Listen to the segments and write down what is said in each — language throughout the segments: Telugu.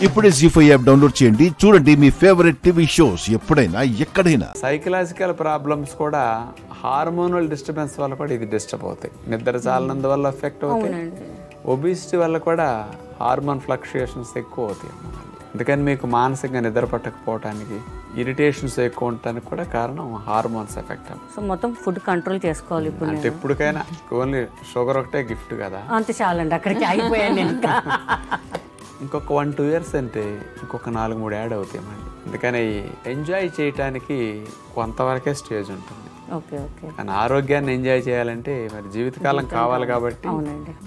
ఇప్పుడే జీ5 యాప్ డౌన్లోడ్ చేయండి. చూడండి మీ ఫేవరెట్ టీవీ షోస్ ఎప్పుడైనా ఎక్కడైనా. సైకలాజికల్ ప్రాబ్లమ్స్ కూడా హార్మోనల్ డిస్టర్బెన్స్ వల్ల కూడా ఇది డిస్టర్బ్ అవుతాయి. నిద్ర చాలనందువల్ల ఎఫెక్ట్ అవుతాయి. ఒబిసిటీ వల్ల కూడా హార్మోన్ ఫ్లక్చుయేషన్స్ ఎక్కువ అవుతాయి. అందుకని మీకు మానసికంగా నిద్ర పట్టకపోవటానికి, ఇరిటేషన్స్ ఎక్కువ ఉండటానికి కూడా కారణం హార్మోన్స్ ఎఫెక్ట్. సో మొత్తం ఫుడ్ కంట్రోల్ చేసుకోవాలి. ఇప్పుడు అంటే ఎప్పటికైనా ఓన్లీ షుగర్ ఒకటే గిఫ్ట్ కదా, అంతే చాలండి, అక్కడికి అయిపోయాను. ఇంకొక 1-2 years అంటే ఇంకొక 4-3 యాడ్ అవుతాయి మళ్ళీ. అందుకని ఎంజాయ్ చేయటానికి కొంతవరకే స్టేజ్ ఉంటుంది. Okay okay. కానీ ఆరోగ్యాన్ని ఎంజాయ్ చేయాలంటే మరి జీవితకాలం కావాలి కాబట్టి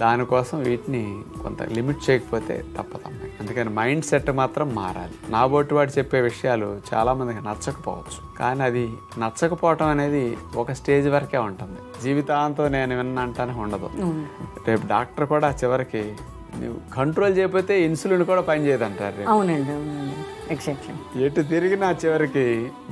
దానికోసం వీటిని కొంత లిమిట్ చేయకపోతే తప్పదమ్మాయి. అందుకని మైండ్ సెట్ మాత్రం మారాలి. నా బోటి వాడు చెప్పే విషయాలు చాలా మందికి నచ్చకపోవచ్చు, కానీ అది నచ్చకపోవటం అనేది ఒక స్టేజ్ వరకే ఉంటుంది. జీవితాంతం నేను విన్నంటానే ఉండదు. రేపు డాక్టర్ కూడా చివరికి నువ్వు కంట్రోల్ చేయకపోతే ఇన్సులిన్ కూడా పనిచేయదంటారు. అవునండి అవునండి, ఎగ్జాక్ట్లీ. ఎటు తిరిగినా చివరికి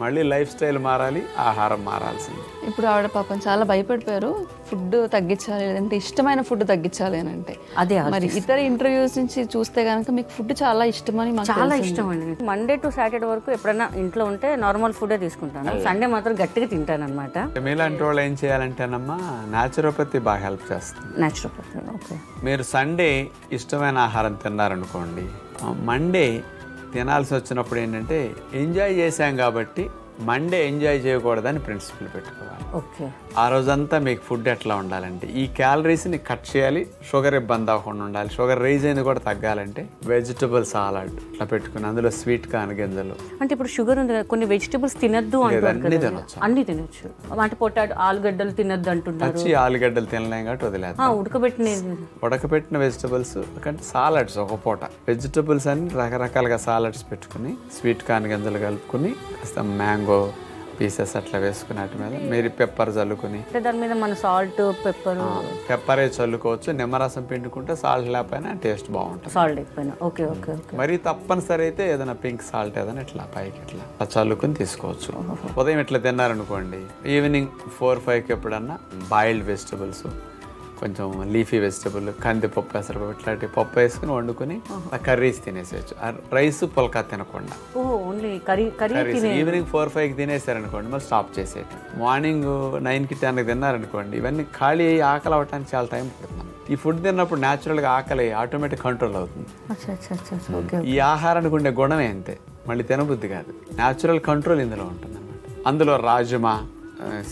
మళ్ళీ లైఫ్ స్టైల్ మారాలి, ఆహారం మారాల్సింది. ఇప్పుడు ఆవిడ పాపం చాలా భయపడిపోయారు. ఫుడ్ తగ్గించాలి, లేదంటే ఇష్టమైన ఫుడ్ తగ్గించాలి అని అంటే. అదే మరి ఇతర ఇంటర్వ్యూస్ నుంచి చూస్తే కనుక మీకు ఫుడ్ చాలా ఇష్టమని మాకు చాలా ఇష్టం అండి. మండే టు సాటర్డే వరకు ఎప్పుడైనా ఇంట్లో ఉంటే నార్మల్ ఫుడే తీసుకుంటాను. సండే మాత్రం గట్టిగా తింటాను అనమాట. మీలాంటి వాళ్ళు ఏం చేయాలంటేనమ్మా, న్యాచురోపతి బాగా హెల్ప్ చేస్తుంది. Naturopathy, okay. మీరు సండే ఇష్టమైన ఆహారం తిన్నారనుకోండి, మండే తినాల్సి వచ్చినప్పుడు ఏంటంటే ఎంజాయ్ చేశాం కాబట్టి మండే ఎంజాయ్ చేయకూడదని ప్రిన్సిపల్ పెట్టుకోవాలి. ఓకే. ఆ రోజంతా మీకు ఫుడ్ ఎట్లా ఉండాలంటే ఈ క్యాలరీస్ని కట్ చేయాలి, షుగర్ ఇబ్బంది అవ్వకుండా ఉండాలి. షుగర్ రైజ్ అయింది కూడా తగ్గాలంటే వెజిటబుల్ సాలడ్ ఇట్లా పెట్టుకుని అందులో స్వీట్ కార్న్ గింజలు. అంటే ఇప్పుడు షుగర్ ఉంది కదా, కొన్ని వెజిటబుల్స్ తినద్దు అంటారు. అన్ని తినొచ్చు. అంటే పొటాటో, ఆలుగడ్డలు తినద్దు అంటున్నారు. ఆలుగడ్డలు తినలేం కాబట్టి వదిలేదు. ఉడకబెట్టిన వెజిటబుల్స్ అంటే సాలడ్స్ ఒక పూట. వెజిటబుల్స్ అన్ని రకరకాలుగా సాలడ్స్ పెట్టుకుని స్వీట్ కార్న్ గింజలు కలుపుకుని కాస్త మ్యాంగో పీసెస్ అట్లా వేసుకుని వాటి మీద మీరు పెప్పర్ చల్లుకుని, దాని మీద మన సాల్ట్ పెప్పరే చల్లుకోవచ్చు. నిమ్మరసం పిండుకుంటే సాల్ట్ లేకపోయినా టేస్ట్ బాగుంటుంది. సాల్ట్ లేకపోయినా ఓకే ఓకే. మరి తప్పనిసరి అయితే ఏదైనా పింక్ సాల్ట్ ఏదైనా ఇట్లా పైకి ఇట్లా చల్లుకుని తీసుకోవచ్చు. ఉదయం ఇట్లా తిన్నారనుకోండి, ఈవినింగ్ 4-5కి ఎప్పుడన్నా బాయిల్డ్ వెజిటబుల్స్, కొంచెం లీఫీ వెజిటబుల్, కందిపప్పు, పెసరపప్పు ఇట్లాంటి పప్పు వేసుకుని వండుకుని కర్రీస్ తినేసేయచ్చు. రైస్ పుల్కా తినకుండా కర్రీస్ ఈవినింగ్ 4-5కి తినేసారనుకోండి, మరి స్టాప్ చేసేది. మార్నింగ్ 9కి 10కి తిన్నారనుకోండి, ఇవన్నీ ఖాళీ అయ్యి ఆకలి అవ్వడానికి చాలా టైం పడుతుంది. ఈ ఫుడ్ తిన్నప్పుడు న్యాచురల్గా ఆకలి ఆటోమేటిక్ కంట్రోల్ అవుతుంది. ఈ ఆహారానికి ఉండే గుణమే అంతే, మళ్ళీ తినబుద్ధి కాదు. న్యాచురల్ కంట్రోల్ ఇందులో ఉంటుంది అనమాట. అందులో రాజ్మా,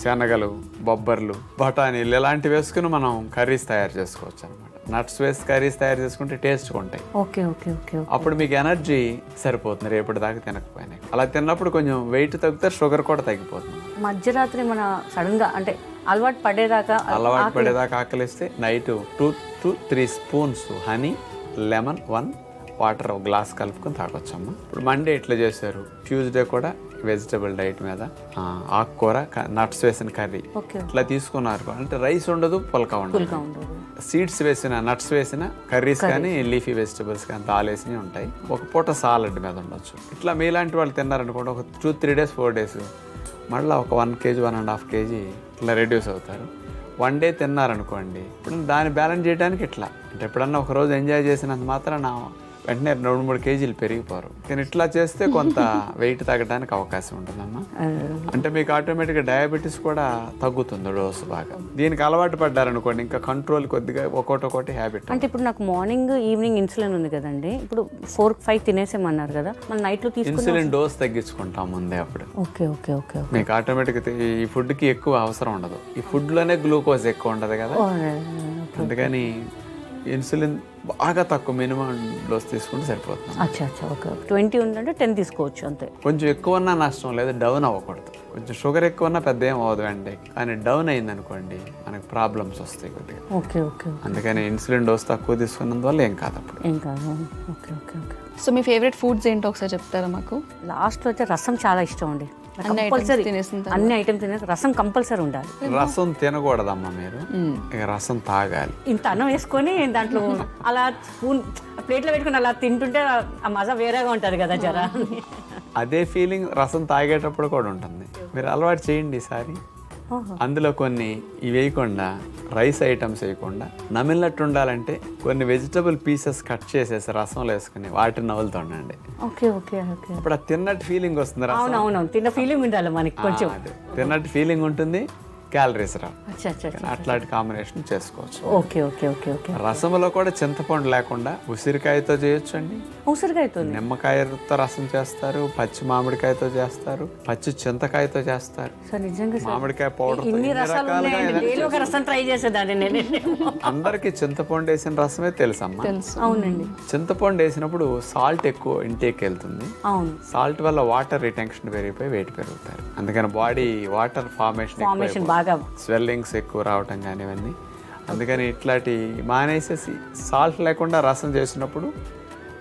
శనగలు, బొబ్బర్లు, బఠానీలు ఇలాంటివి వేసుకుని మనం కర్రీస్ తయారు చేసుకోవచ్చు అనమాట. నట్స్ వేసి కర్రీస్ తయారు చేసుకుంటే టేస్ట్గా ఉంటాయి. Okay okay okay. అప్పుడు మీకు ఎనర్జీ సరిపోతుంది రేపటి దాకా తినకపోయినా. అలా తిన్నప్పుడు కొంచెం వెయిట్ తగ్గితే షుగర్ కూడా తగ్గిపోతుంది. మధ్యరాత్రి మన సడన్ గా అంటే అలవాటు పడేదాకా ఆకలిస్తే night 2-3 spoons honey, lemon, 1 water ఒక గ్లాస్ కలుపుకొని తాగొచ్చమ్మా. ఇప్పుడు మండే ఇట్లా చేశారు, ట్యూస్డే కూడా వెజిటబుల్ డైట్ మీద ఆకుకూర, నట్స్ వేసిన కర్రీ ఇట్లా తీసుకున్నారు అంటే రైస్ ఉండదు, పుల్కా ఉండదు. సీడ్స్ వేసిన, నట్స్ వేసిన కర్రీస్ కానీ లీఫీ వెజిటబుల్స్ కానీ తాలేసినవి ఉంటాయి. ఒక పూట సాలడ్ మీద ఉండొచ్చు. ఇట్లా మీలాంటి వాళ్ళు తిన్నారనుకోండి, ఒక 2-3 days 4 days మళ్ళీ ఒక 1 kg 1.5 kg ఇట్లా రెడ్యూస్ అవుతారు. 1 day తిన్నారనుకోండి, ఇప్పుడు దాన్ని బ్యాలెన్స్ చేయడానికి ఇట్లా అంటే ఎప్పుడన్నా ఒక రోజు ఎంజాయ్ చేసినంత మాత్రం వెంటనే 2-3 kg పెరిగిపోరు. కానీ ఇట్లా చేస్తే కొంత వెయిట్ తగ్గడానికి అవకాశం ఉంటుందమ్మా. అంటే మీకు ఆటోమేటిక్గా డయాబెటీస్ కూడా తగ్గుతుంది డోసు బాగా. దీనికి అలవాటు పడ్డారనుకోండి, ఇంకా కంట్రోల్ కొద్దిగా ఒక్కొక్కటి హ్యాబిట్. అంటే ఇప్పుడు నాకు మార్నింగ్ ఈవినింగ్ ఇన్సులిన్ ఉంది కదండి, ఇప్పుడు 4-5 తినేసేమన్నారు కదా, మన నైట్లో ఇన్సులిన్ డోస్ తగ్గించుకుంటాం ముందే అప్పుడు. Okay okay okay. మీకు ఆటోమేటిక్గా ఈ ఫుడ్కి ఎక్కువ అవసరం ఉండదు. ఈ ఫుడ్లోనే గ్లూకోజ్ ఎక్కువ ఉండదు కదా, అందుకని ఇన్సులిన్ బాగా తక్కువ మినిమం డోస్ తీసుకుంటే సరిపోతుంది. అచ్చా అచ్చా, ఓకే. 20 ఉందంటే 10 తీసుకోవచ్చు అంతే. కొంచెం ఎక్కువ ఉన్నా నష్టం లేదు, డౌన్ అవ్వకూడదు. కొంచెం షుగర్ ఎక్కువ ఉన్నా పెద్ద ఏం అవ్వదు అండి, కానీ డౌన్ అయింది అనుకోండి మనకు ప్రాబ్లమ్స్ వస్తాయి కొద్దిగా. Okay okay. అందుకని ఇన్సులిన్ డోస్ తక్కువ తీసుకున్నందువల్ల ఏం కాదు అప్పుడు. ఏం కాదు. Okay okay okay. సో మీ ఫేవరెట్ ఫుడ్స్ ఏంటో ఒకసారి చెప్తారా మాకు? లాస్ట్లో అయితే రసం చాలా ఇష్టం అండి. అన్ని ఐటమ్స్ తినే రసం కంపల్సరీ ఉండాలి. రసం తినకూడదమ్మా మీరు, ఇక రసం తాగాలి. ఇంత అన్నం వేసుకొని దాంట్లో అలా స్పూన్ ప్లేట్లో పెట్టుకుని అలా తింటుంటే ఆ మజా వేరేగా ఉంటుంది కదా జరా. అదే ఫీలింగ్ రసం తాగేటప్పుడు కూడా ఉంటుంది. మీరు అలవాటు చేయండి ఈసారి. అందులో కొన్ని ఇవి వేయకుండా, రైస్ ఐటమ్స్ వేయకుండా నమిలినట్టు ఉండాలంటే కొన్ని వెజిటబుల్ పీసెస్ కట్ చేసేసి రసంలో వేసుకుని వాటిని నవ్వులుతూ ఉండండి. అప్పుడు ఆ తిన్నట్టు ఫీలింగ్ వస్తుంది. అవునవును, తిన్న ఫీలింగ్ ఉండాలి మనకి, కొంచెం తిన్నట్టు ఫీలింగ్ ఉంటుంది, క్యాలరీస్ రావు. అట్లాంటి కాంబినేషన్ చేసుకోవచ్చు. Okay okay okay okay. రసంలో కూడా చింతపండు లేకుండా ఉసిరికాయతో చేయొచ్చు అండి. ఉసిరికాయతో, నిమ్మకాయతో రసం చేస్తారు, పచ్చి మామిడికాయతో చేస్తారు, పచ్చి చింతకాయతో చేస్తారు, మామిడికాయ పౌడర్. అందరికి చింతపండు వేసిన రసమే తెలుసమ్మా. అవునండి. చింతపండు వేసినప్పుడు సాల్ట్ ఎక్కువ ఇంటేక్ వెళ్తుంది. సాల్ట్ వల్ల వాటర్ రిటెన్షన్ పెరిగిపోయి వెయిట్ పెరుగుతారు. అందుకని బాడీ వాటర్ ఫార్మేషన్ స్వెల్లింగ్స్ ఎక్కువ రావటం కానీ ఇవన్నీ. అందుకని ఇట్లాంటి మానేసేసి సాల్ట్ లేకుండా రసం చేసినప్పుడు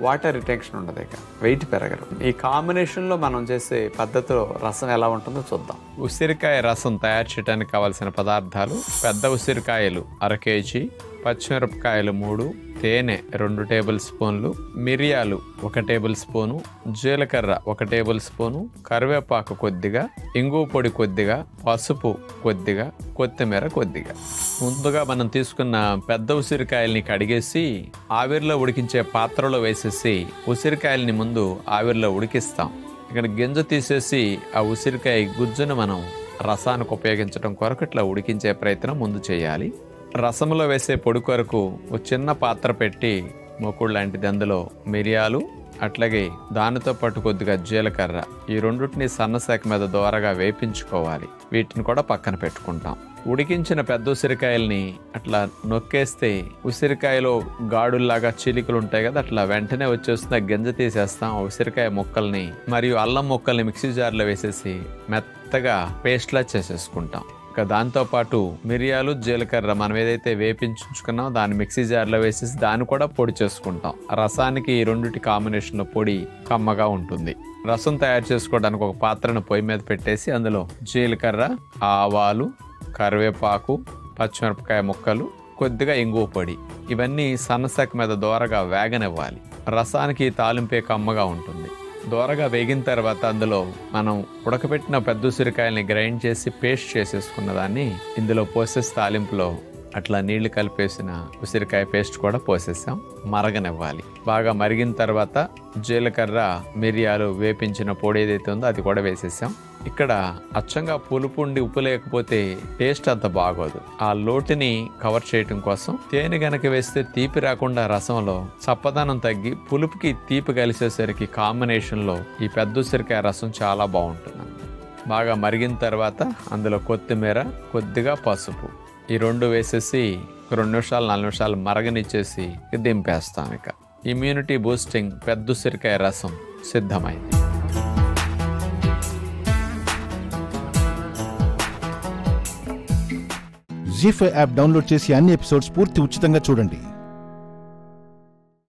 వాటర్ రిటెన్షన్ ఉండదు, ఇక వెయిట్ పెరగరు. ఈ కాంబినేషన్లో మనం చేసే పద్ధతిలో రసం ఎలా ఉంటుందో చూద్దాం. ఉసిరికాయ రసం తయారు చేయడానికి కావాల్సిన పదార్థాలు: పెద్ద ఉసిరికాయలు 1/2 కేజీ, పచ్చిమిరపకాయలు 3, తేనె 2 టేబుల్ స్పూన్లు, మిరియాలు 1 టేబుల్ స్పూను, జీలకర్ర 1 టేబుల్ స్పూను, కరివేపాకు కొద్దిగా, ఇంగువ పొడి కొద్దిగా, పసుపు కొద్దిగా, కొత్తిమీర కొద్దిగా. ముందుగా మనం తీసుకున్న పెద్ద ఉసిరికాయల్ని కడిగేసి ఆవిరిలో ఉడికించే పాత్రలో వేసేసి ఉసిరికాయల్ని ముందు ఆవిరిలో ఉడికిస్తాం. ఇక్కడ గింజ తీసేసి ఆ ఉసిరికాయ గుజ్జును మనం రసానికి ఉపయోగించడం కొరకు ఇట్లా ఉడికించే ప్రయత్నం ముందు చేయాలి. రసంలో వేసే పొడి కొరకు ఒక చిన్న పాత్ర పెట్టి మొక్కుడు లాంటిది, అందులో మిరియాలు, అట్లాగే దానితో పాటు కొద్దిగా జీలకర్ర, ఈ రెండుటిని సన్నశాఖ మీద దోరగా వేపించుకోవాలి. వీటిని కూడా పక్కన పెట్టుకుంటాం. ఉడికించిన పెద్ద ఉసిరికాయల్ని అట్లా నొక్కేస్తే ఉసిరికాయలో గాడుల్లాగా చీలికలు ఉంటాయి కదా, అట్లా వెంటనే వచ్చేస్తున్న గింజ తీసేస్తాం. ఉసిరికాయ ముక్కల్ని మరియు అల్లం ముక్కల్ని మిక్సీ జార్లో వేసేసి మెత్తగా పేస్ట్లా చేసేసుకుంటాం. దాంతోపాటు మిరియాలు, జీలకర్ర మనం ఏదైతే వేపించుకున్నామో దాన్ని మిక్సీ జార్లో వేసేసి దాన్ని కూడా పొడి చేసుకుంటాం. రసానికి ఈ రెండిటి కాంబినేషన్లో పొడి కమ్మగా ఉంటుంది. రసం తయారు చేసుకోవడానికి ఒక పాత్రను పొయ్యి మీద పెట్టేసి అందులో జీలకర్ర, ఆవాలు, కరివేపాకు, పచ్చిమిరపకాయ ముక్కలు, కొద్దిగా ఇంగువ పొడి, ఇవన్నీ సన్నశాఖ మీద దోరగా వేగనివ్వాలి. రసానికి తాలింపే కమ్మగా ఉంటుంది. దోరగా వేగిన తర్వాత అందులో మనం ఉడకబెట్టిన పెద్ద ఉసిరికాయల్ని గ్రైండ్ చేసి పేస్ట్ చేసేసుకున్న దాన్ని ఇందులో పోసేసి తాలింపులో అట్లా నీళ్లు కలిపేసిన ఉసిరికాయ పేస్ట్ కూడా పోసేసాం. మరగనివ్వాలి. బాగా మరిగిన తర్వాత జీలకర్ర, మిరియాలు వేపించిన పొడి ఏదైతే ఉందో అది కూడా వేసేసాం. ఇక్కడ అచ్చంగా పులుపు ఉండి ఉప్పు లేకపోతే టేస్ట్ అంత బాగోదు. ఆ లోటుని కవర్ చేయటం కోసం తేనె గనక వేస్తే తీపి రాకుండా రసంలో చప్పదనం తగ్గి పులుపుకి తీపి కలిసేసరికి కాంబినేషన్లో ఈ పెద్ద ఉసిరికాయ రసం చాలా బాగుంటుంది. బాగా మరిగిన తర్వాత అందులో కొత్తిమీర, కొద్దిగా పసుపు, ఈ 2 వేసేసి 2 నిమిషాలు 4 నిమిషాలు మరగనిచ్చేసి దింపేస్తాం. ఇక ఇమ్యూనిటీ బూస్టింగ్ పెద్ద ఉసిరికాయ రసం సిద్ధమైంది. జీ5 యాప్ డౌన్లోడ్ చేసి అన్ని ఎపిసోడ్స్ పూర్తి ఉచితంగా చూడండి.